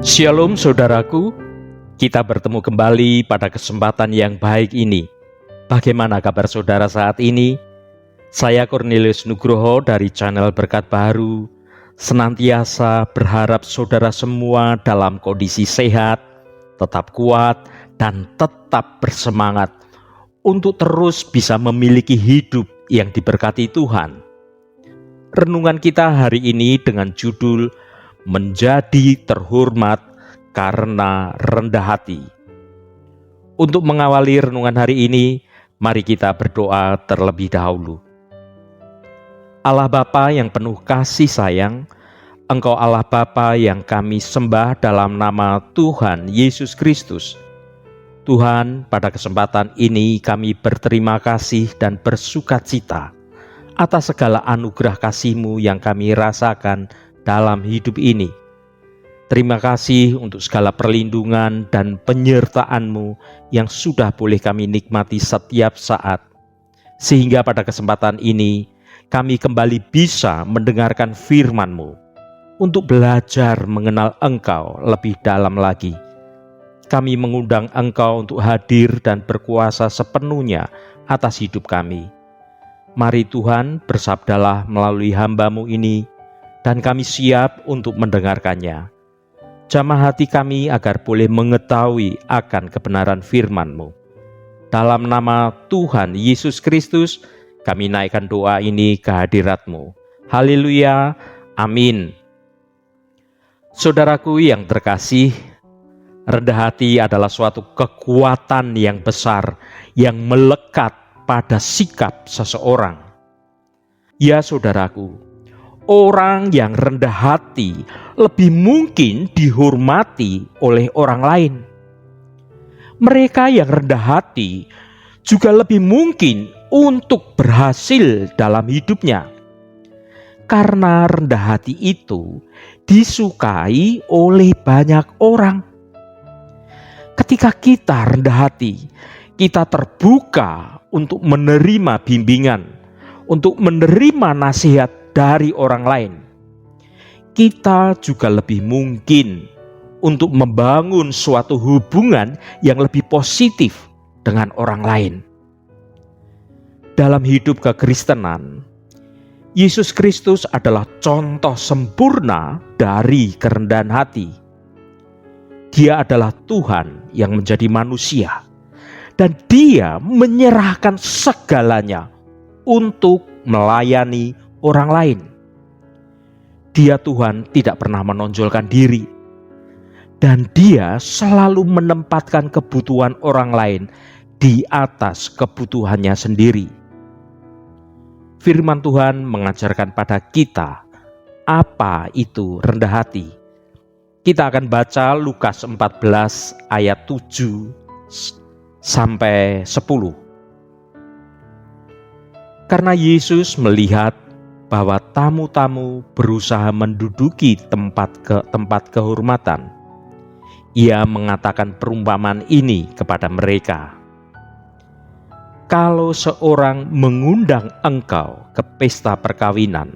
Shalom saudaraku, kita bertemu kembali pada kesempatan yang baik ini. Bagaimana kabar saudara saat ini? Saya Cornelius Nugroho dari channel Berkat Baru, senantiasa berharap saudara semua dalam kondisi sehat, tetap kuat, dan tetap bersemangat untuk terus bisa memiliki hidup yang diberkati Tuhan. Renungan kita hari ini dengan judul Menjadi terhormat karena rendah hati. Untuk mengawali renungan hari ini, mari kita berdoa terlebih dahulu. Allah Bapa yang penuh kasih sayang, Engkau Allah Bapa yang kami sembah dalam nama Tuhan Yesus Kristus. Tuhan, pada kesempatan ini kami berterima kasih dan bersukacita atas segala anugerah kasih-Mu yang kami rasakan dalam hidup ini. Terima kasih untuk segala perlindungan dan penyertaan-Mu yang sudah boleh kami nikmati setiap saat. Sehingga pada kesempatan ini kami kembali bisa mendengarkan firman-Mu untuk belajar mengenal Engkau lebih dalam lagi. Kami mengundang Engkau untuk hadir dan berkuasa sepenuhnya atas hidup kami. Mari Tuhan, bersabdalah melalui hamba-Mu ini, dan kami siap untuk mendengarkannya. Jamah hati kami agar boleh mengetahui akan kebenaran firman-Mu. Dalam nama Tuhan Yesus Kristus, kami naikkan doa ini ke hadirat-Mu. Haleluya, amin. Saudaraku yang terkasih, rendah hati adalah suatu kekuatan yang besar yang melekat pada sikap seseorang. Ya saudaraku, orang yang rendah hati lebih mungkin dihormati oleh orang lain. Mereka yang rendah hati juga lebih mungkin untuk berhasil dalam hidupnya. Karena rendah hati itu disukai oleh banyak orang. Ketika kita rendah hati, kita terbuka untuk menerima bimbingan, untuk menerima nasihat dari orang lain. Kita juga lebih mungkin untuk membangun suatu hubungan yang lebih positif dengan orang lain. Dalam hidup kekristenan, Yesus Kristus adalah contoh sempurna dari kerendahan hati. Dia adalah Tuhan yang menjadi manusia, dan Dia menyerahkan segalanya untuk melayani orang lain. Dia Tuhan tidak pernah menonjolkan diri, dan Dia selalu menempatkan kebutuhan orang lain di atas kebutuhannya sendiri. Firman Tuhan mengajarkan pada kita apa itu rendah hati. Kita akan baca Lukas 14 ayat 7 sampai 10. Karena Yesus melihat bahwa tamu-tamu berusaha menduduki tempat kehormatan, Ia mengatakan perumpamaan ini kepada mereka. Kalau seorang mengundang engkau ke pesta perkawinan,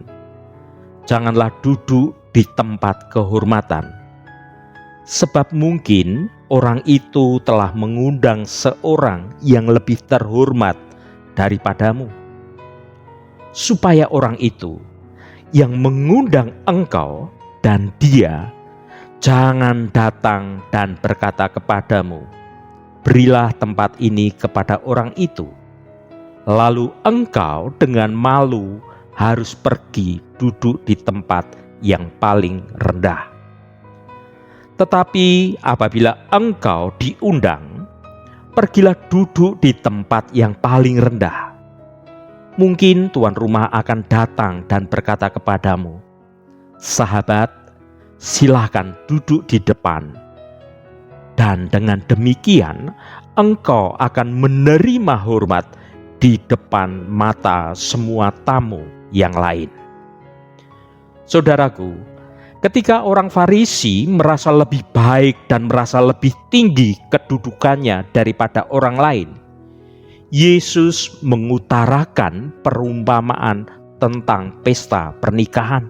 janganlah duduk di tempat kehormatan, sebab mungkin orang itu telah mengundang seorang yang lebih terhormat daripadamu. Supaya orang itu yang mengundang engkau dan dia jangan datang dan berkata kepadamu, berilah tempat ini kepada orang itu. Lalu engkau dengan malu harus pergi duduk di tempat yang paling rendah. Tetapi apabila engkau diundang, pergilah duduk di tempat yang paling rendah. Mungkin tuan rumah akan datang dan berkata kepadamu, sahabat, silakan duduk di depan. Dan dengan demikian, engkau akan menerima hormat di depan mata semua tamu yang lain. Saudaraku, ketika orang Farisi merasa lebih baik dan merasa lebih tinggi kedudukannya daripada orang lain, Yesus mengutarakan perumpamaan tentang pesta pernikahan.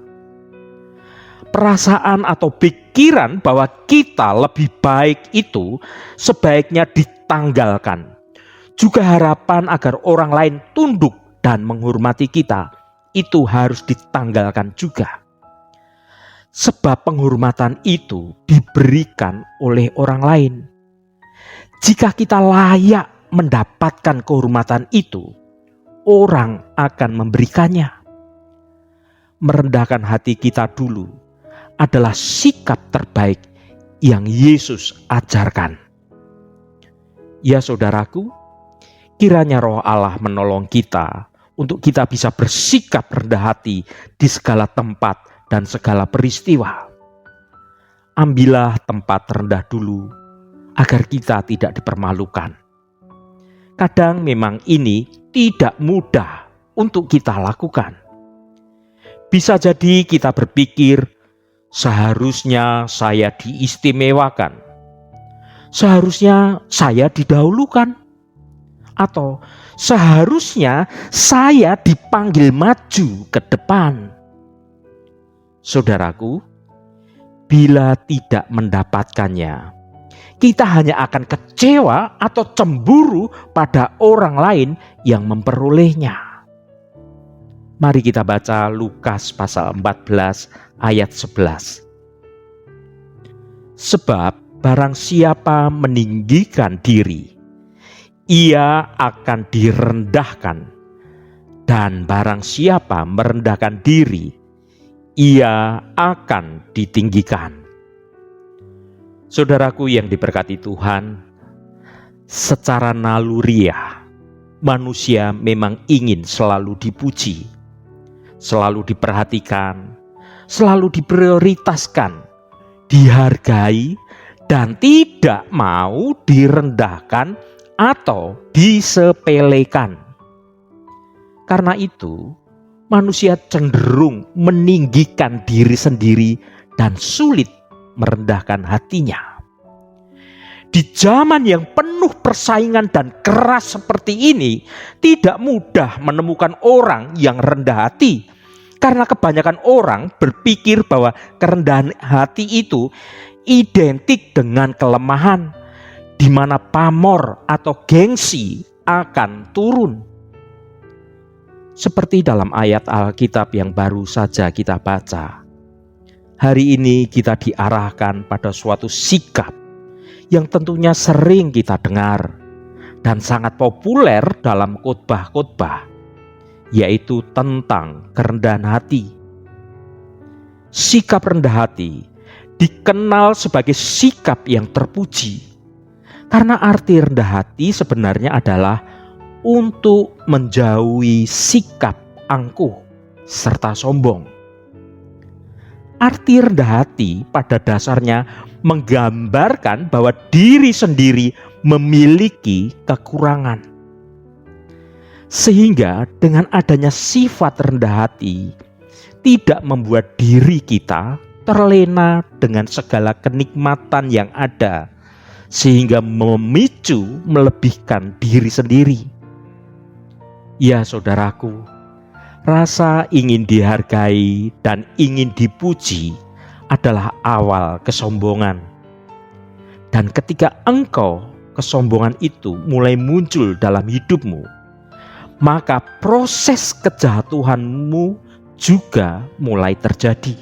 perasaan atau pikiran bahwa kita lebih baik itu sebaiknya ditanggalkan. Juga harapan agar orang lain tunduk dan menghormati kita, itu harus ditanggalkan juga. Sebab penghormatan itu diberikan oleh orang lain. Jika kita layak mendapatkan kehormatan itu, orang akan memberikannya. Merendahkan hati kita dulu adalah sikap terbaik yang Yesus ajarkan. Ya saudaraku, kiranya Roh Allah menolong kita untuk kita bisa bersikap rendah hati di segala tempat dan segala peristiwa. Ambillah tempat rendah dulu agar kita tidak dipermalukan. Kadang memang ini tidak mudah untuk kita lakukan. Bisa jadi kita berpikir, seharusnya saya diistimewakan, seharusnya saya didahulukan, atau seharusnya saya dipanggil maju ke depan. Saudaraku, bila tidak mendapatkannya, kita hanya akan kecewa atau cemburu pada orang lain yang memperolehnya. Mari kita baca Lukas pasal 14 ayat 11. Sebab barang siapa meninggikan diri, ia akan direndahkan, dan barang siapa merendahkan diri, ia akan ditinggikan. Saudaraku yang diberkati Tuhan, secara naluriah manusia memang ingin selalu dipuji, selalu diperhatikan, selalu diprioritaskan, dihargai, dan tidak mau direndahkan atau disepelekan. Karena itu, manusia cenderung meninggikan diri sendiri dan sulit merendahkan hatinya. Di zaman yang penuh persaingan dan keras seperti ini, tidak mudah menemukan orang yang rendah hati. Karena kebanyakan orang berpikir bahwa kerendahan hati itu identik dengan kelemahan, di mana pamor atau gengsi akan turun. Seperti dalam ayat Alkitab yang baru saja kita baca, hari ini kita diarahkan pada suatu sikap yang tentunya sering kita dengar dan sangat populer dalam khotbah-khotbah, yaitu tentang kerendahan hati. Sikap rendah hati dikenal sebagai sikap yang terpuji, karena arti rendah hati sebenarnya adalah untuk menjauhi sikap angkuh serta sombong. Arti rendah hati pada dasarnya menggambarkan bahwa diri sendiri memiliki kekurangan. Sehingga dengan adanya sifat rendah hati tidak membuat diri kita terlena dengan segala kenikmatan yang ada, sehingga memicu melebihkan diri sendiri. Ya saudaraku, rasa ingin dihargai dan ingin dipuji adalah awal kesombongan. Dan ketika engkau kesombongan itu mulai muncul dalam hidupmu, maka proses kejatuhanmu juga mulai terjadi.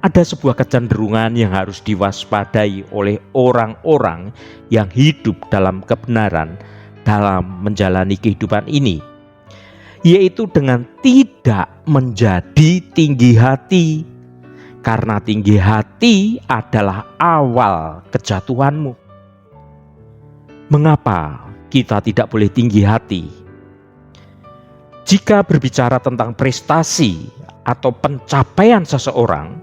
Ada sebuah kecenderungan yang harus diwaspadai oleh orang-orang yang hidup dalam kebenaran dalam menjalani kehidupan ini, yaitu dengan tidak menjadi tinggi hati, karena tinggi hati adalah awal kejatuhanmu. Mengapa kita tidak boleh tinggi hati? Jika berbicara tentang prestasi atau pencapaian seseorang,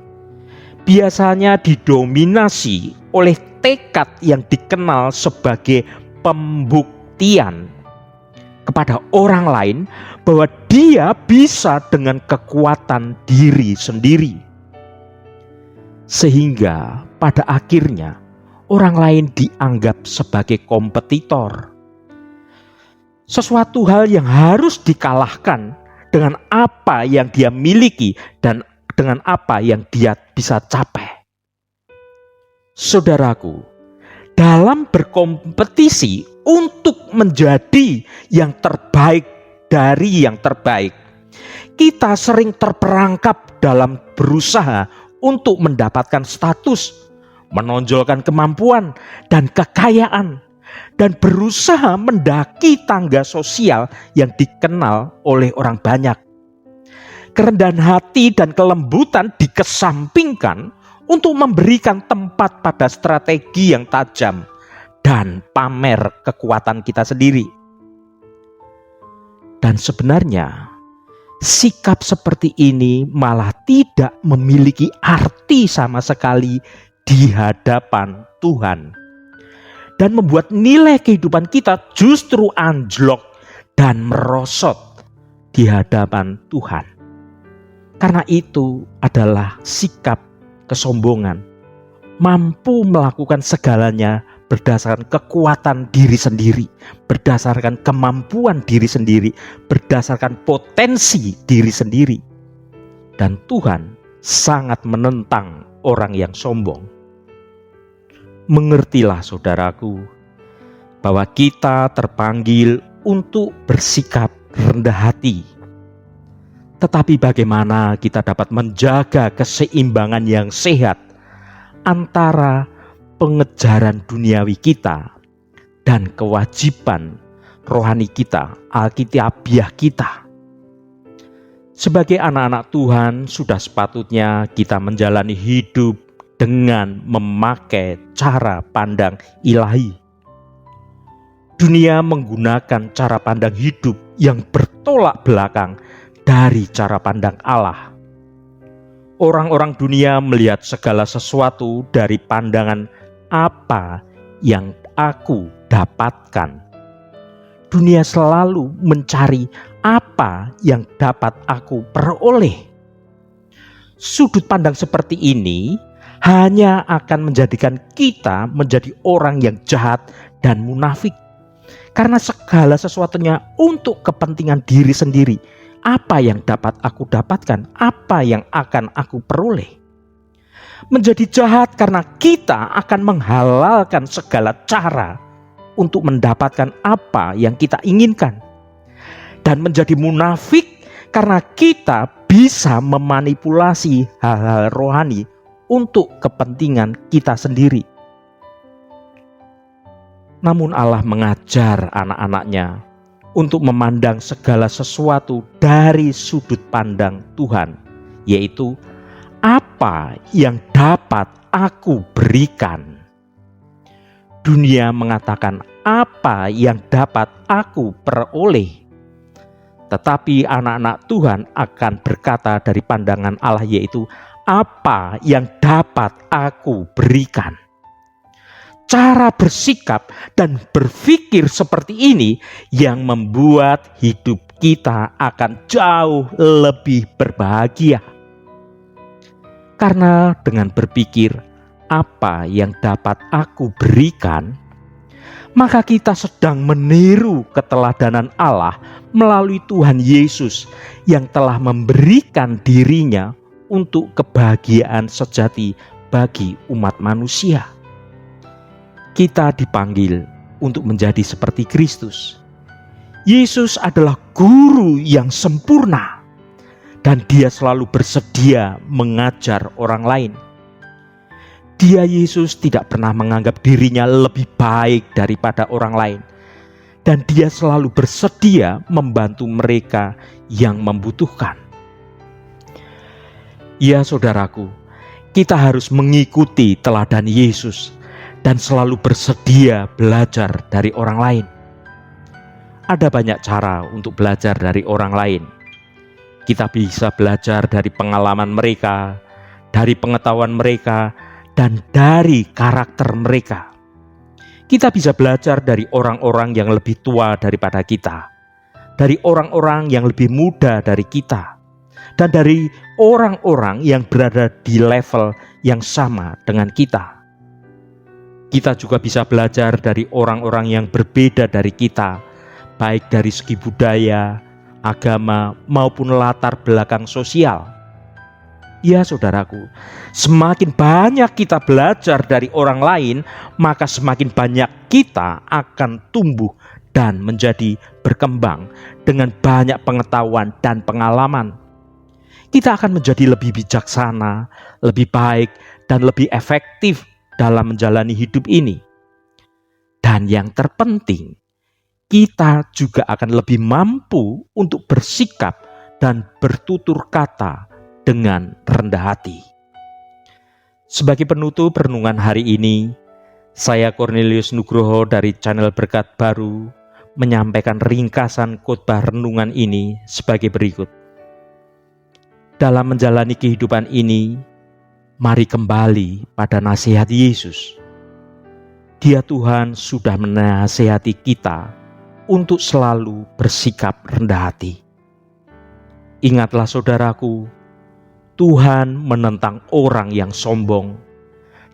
biasanya didominasi oleh tekad yang dikenal sebagai pembuktian kepada orang lain bahwa dia bisa dengan kekuatan diri sendiri. Sehingga pada akhirnya orang lain dianggap sebagai kompetitor. Sesuatu hal yang harus dikalahkan dengan apa yang dia miliki dan dengan apa yang dia bisa capai. Saudaraku, dalam berkompetisi untuk menjadi yang terbaik dari yang terbaik, kita sering terperangkap dalam berusaha untuk mendapatkan status, menonjolkan kemampuan dan kekayaan, dan berusaha mendaki tangga sosial yang dikenal oleh orang banyak. Kerendahan hati dan kelembutan dikesampingkan untuk memberikan tempat pada strategi yang tajam dan pamer kekuatan kita sendiri. Dan sebenarnya sikap seperti ini malah tidak memiliki arti sama sekali di hadapan Tuhan, dan membuat nilai kehidupan kita justru anjlok dan merosot di hadapan Tuhan. Karena itu adalah sikap kesombongan, mampu melakukan segalanya berdasarkan kekuatan diri sendiri, berdasarkan kemampuan diri sendiri, berdasarkan potensi diri sendiri. Dan Tuhan sangat menentang orang yang sombong. Mengertilah saudaraku, bahwa kita terpanggil untuk bersikap rendah hati. Tetapi bagaimana kita dapat menjaga keseimbangan yang sehat antara pengejaran duniawi kita dan kewajiban rohani kita, alkitabiah kita. Sebagai anak-anak Tuhan, sudah sepatutnya kita menjalani hidup dengan memakai cara pandang ilahi. Dunia menggunakan cara pandang hidup yang bertolak belakang dari cara pandang Allah. Orang-orang dunia melihat segala sesuatu dari pandangan apa yang aku dapatkan. Dunia selalu mencari apa yang dapat aku peroleh. Sudut pandang seperti ini hanya akan menjadikan kita menjadi orang yang jahat dan munafik. Karena segala sesuatunya untuk kepentingan diri sendiri. Apa yang dapat aku dapatkan? Apa yang akan aku peroleh? Menjadi jahat karena kita akan menghalalkan segala cara untuk mendapatkan apa yang kita inginkan. Dan menjadi munafik karena kita bisa memanipulasi hal-hal rohani untuk kepentingan kita sendiri. Namun Allah mengajar anak-anaknya untuk memandang segala sesuatu dari sudut pandang Tuhan, yaitu apa yang dapat aku berikan. Dunia mengatakan apa yang dapat aku peroleh, tetapi anak-anak Tuhan akan berkata dari pandangan Allah, yaitu apa yang dapat aku berikan. Cara bersikap dan berpikir seperti ini yang membuat hidup kita akan jauh lebih berbahagia. Karena dengan berpikir apa yang dapat aku berikan, maka kita sedang meniru keteladanan Allah melalui Tuhan Yesus yang telah memberikan dirinya untuk kebahagiaan sejati bagi umat manusia. Kita dipanggil untuk menjadi seperti Kristus. Yesus adalah guru yang sempurna, dan dia selalu bersedia mengajar orang lain. Dia, Yesus, tidak pernah menganggap dirinya lebih baik daripada orang lain, dan dia selalu bersedia membantu mereka yang membutuhkan. Ya saudaraku, kita harus mengikuti teladan Yesus dan selalu bersedia belajar dari orang lain. Ada banyak cara untuk belajar dari orang lain. Kita bisa belajar dari pengalaman mereka, dari pengetahuan mereka, dan dari karakter mereka. Kita bisa belajar dari orang-orang yang lebih tua daripada kita, dari orang-orang yang lebih muda dari kita, dan dari orang-orang yang berada di level yang sama dengan kita. Kita juga bisa belajar dari orang-orang yang berbeda dari kita, baik dari segi budaya, agama, maupun latar belakang sosial. Ya saudaraku, semakin banyak kita belajar dari orang lain, maka semakin banyak kita akan tumbuh dan menjadi berkembang dengan banyak pengetahuan dan pengalaman. Kita akan menjadi lebih bijaksana, lebih baik, dan lebih efektif dalam menjalani hidup ini. Dan yang terpenting, kita juga akan lebih mampu untuk bersikap dan bertutur kata dengan rendah hati. Sebagai penutup renungan hari ini, saya Cornelius Nugroho dari channel Berkat Baru menyampaikan ringkasan khotbah renungan ini sebagai berikut. Dalam menjalani kehidupan ini, mari kembali pada nasihat Yesus. Dia Tuhan sudah menasihati kita untuk selalu bersikap rendah hati. Ingatlah saudaraku, Tuhan menentang orang yang sombong,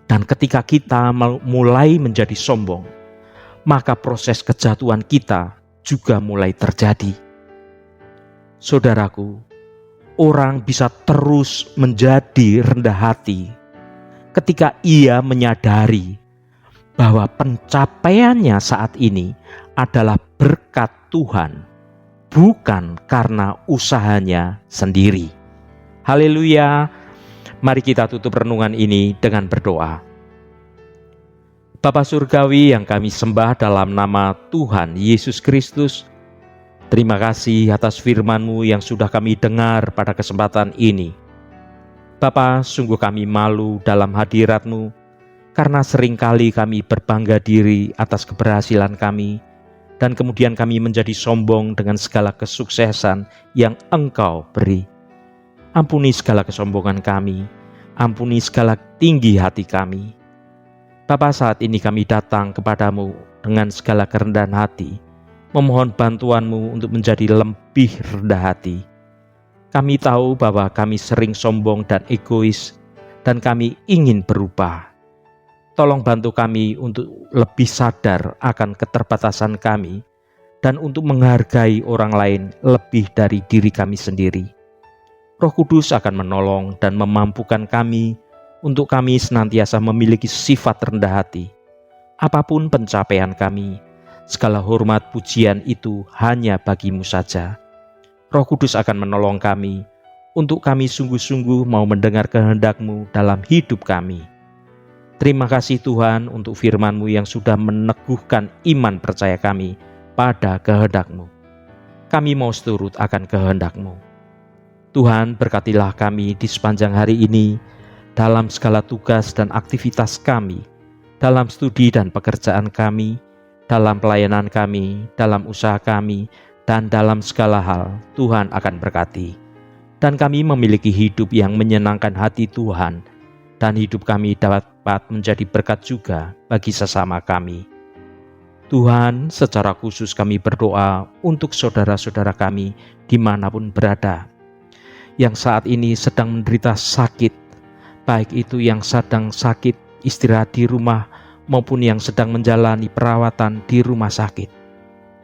dan ketika kita mulai menjadi sombong, maka proses kejatuhan kita juga mulai terjadi. Saudaraku, orang bisa terus menjadi rendah hati ketika ia menyadari bahwa pencapaiannya saat ini adalah berkat Tuhan, bukan karena usahanya sendiri. Haleluya. Mari kita tutup renungan ini dengan berdoa. Bapa Surgawi yang kami sembah dalam nama Tuhan Yesus Kristus, terima kasih atas firman-Mu yang sudah kami dengar pada kesempatan ini. Bapa, sungguh kami malu dalam hadirat-Mu, karena seringkali kami berbangga diri atas keberhasilan kami, dan kemudian kami menjadi sombong dengan segala kesuksesan yang Engkau beri. Ampuni segala kesombongan kami, ampuni segala tinggi hati kami. Bapa, saat ini kami datang kepadamu dengan segala kerendahan hati, memohon bantuan-Mu untuk menjadi lebih rendah hati. Kami tahu bahwa kami sering sombong dan egois, dan kami ingin berubah. Tolong bantu kami untuk lebih sadar akan keterbatasan kami, dan untuk menghargai orang lain lebih dari diri kami sendiri. Roh Kudus akan menolong dan memampukan kami untuk kami senantiasa memiliki sifat rendah hati. Apapun pencapaian kami, segala hormat pujian itu hanya bagi-Mu saja. Roh Kudus akan menolong kami untuk kami sungguh-sungguh mau mendengar kehendak-Mu dalam hidup kami. Terima kasih Tuhan untuk firman-Mu yang sudah meneguhkan iman percaya kami pada kehendak-Mu. Kami mau seturut akan kehendak-Mu. Tuhan, berkatilah kami di sepanjang hari ini, dalam segala tugas dan aktivitas kami, dalam studi dan pekerjaan kami, dalam pelayanan kami, dalam usaha kami, dan dalam segala hal. Tuhan akan berkati. Dan kami memiliki hidup yang menyenangkan hati Tuhan, dan hidup kami dapat menjadi berkat juga bagi sesama kami. Tuhan, secara khusus kami berdoa untuk saudara-saudara kami dimanapun berada, yang saat ini sedang menderita sakit, baik itu yang sedang sakit istirahat di rumah maupun yang sedang menjalani perawatan di rumah sakit.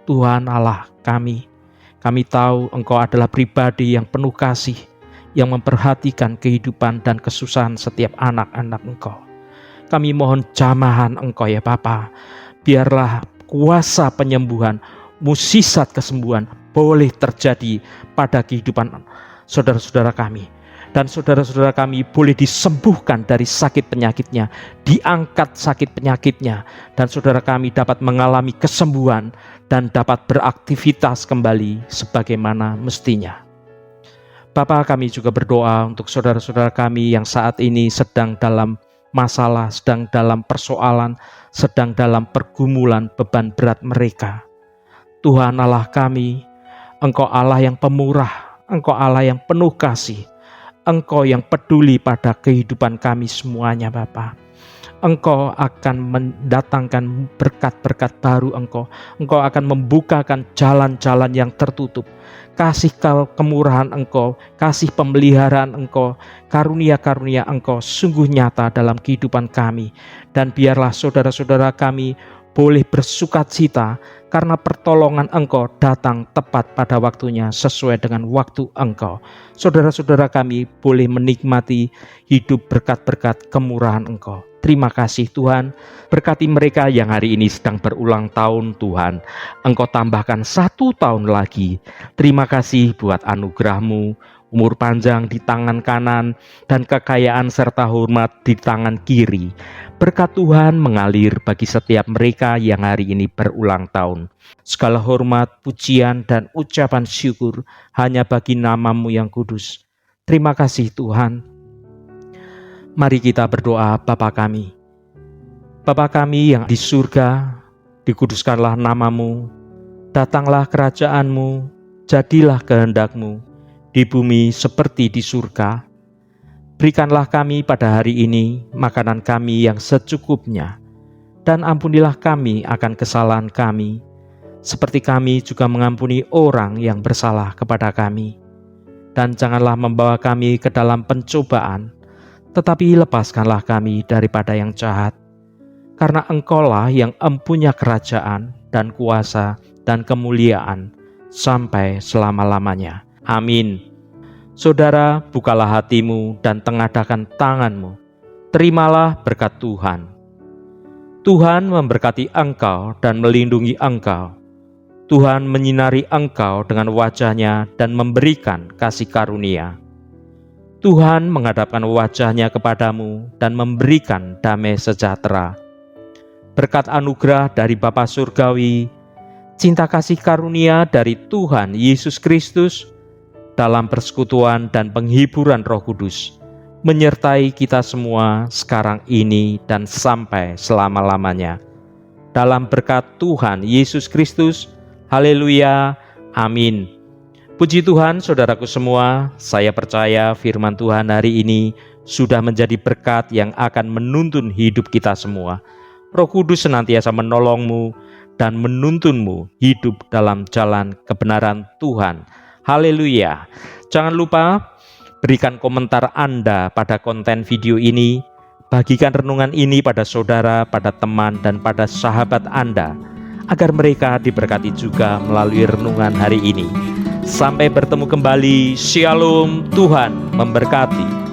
Tuhan Allah kami tahu Engkau adalah pribadi yang penuh kasih, yang memperhatikan kehidupan dan kesusahan setiap anak-anak Engkau. Kami mohon jamahan Engkau ya Bapa, biarlah kuasa penyembuhan, mukjizat kesembuhan boleh terjadi pada kehidupan saudara-saudara kami, dan saudara-saudara kami boleh disembuhkan dari sakit penyakitnya, diangkat sakit penyakitnya, dan saudara kami dapat mengalami kesembuhan dan dapat beraktivitas kembali sebagaimana mestinya. Bapa, kami juga berdoa untuk saudara-saudara kami yang saat ini sedang dalam masalah, sedang dalam persoalan, sedang dalam pergumulan beban berat mereka. Tuhan Allah kami, Engkau Allah yang pemurah, Engkau Allah yang penuh kasih, Engkau yang peduli pada kehidupan kami semuanya Bapa. Engkau akan mendatangkan berkat-berkat baru Engkau akan membukakan jalan-jalan yang tertutup. Kasih kemurahan Engkau, kasih pemeliharaan Engkau, karunia-karunia Engkau sungguh nyata dalam kehidupan kami. Dan biarlah saudara-saudara kami boleh bersukacita karena pertolongan Engkau datang tepat pada waktunya sesuai dengan waktu Engkau. Saudara-saudara kami boleh menikmati hidup berkat-berkat kemurahan Engkau. Terima kasih Tuhan, berkati mereka yang hari ini sedang berulang tahun Tuhan. Engkau tambahkan 1 tahun lagi. Terima kasih buat anugerah-Mu, umur panjang di tangan kanan, dan kekayaan serta hormat di tangan kiri. Berkat Tuhan mengalir bagi setiap mereka yang hari ini berulang tahun. Segala hormat, pujian, dan ucapan syukur hanya bagi nama-Mu yang kudus. Terima kasih Tuhan. Mari kita berdoa. Bapa kami. Bapa kami yang di surga, dikuduskanlah nama-Mu, datanglah kerajaan-Mu, jadilah kehendak-Mu, di bumi seperti di surga. Berikanlah kami pada hari ini makanan kami yang secukupnya, dan ampunilah kami akan kesalahan kami, seperti kami juga mengampuni orang yang bersalah kepada kami. Dan janganlah membawa kami ke dalam pencobaan, tetapi lepaskanlah kami daripada yang jahat. Karena Engkaulah yang empunya kerajaan dan kuasa dan kemuliaan sampai selama-lamanya. Amin. Saudara, bukalah hatimu dan tengadahkan tanganmu. Terimalah berkat Tuhan. Tuhan memberkati engkau dan melindungi engkau. Tuhan menyinari engkau dengan wajah-Nya dan memberikan kasih karunia. Tuhan menghadapkan wajah-Nya kepadamu dan memberikan damai sejahtera. Berkat anugerah dari Bapa Surgawi, cinta kasih karunia dari Tuhan Yesus Kristus, dalam persekutuan dan penghiburan Roh Kudus, menyertai kita semua sekarang ini dan sampai selama-lamanya. Dalam berkat Tuhan Yesus Kristus, haleluya, amin. Puji Tuhan, saudaraku semua, saya percaya firman Tuhan hari ini sudah menjadi berkat yang akan menuntun hidup kita semua. Roh Kudus senantiasa menolongmu dan menuntunmu hidup dalam jalan kebenaran Tuhan. Haleluya. Jangan lupa berikan komentar Anda pada konten video ini. Bagikan renungan ini pada saudara, pada teman, dan pada sahabat Anda, agar mereka diberkati juga melalui renungan hari ini. Sampai bertemu kembali. Shalom, Tuhan memberkati.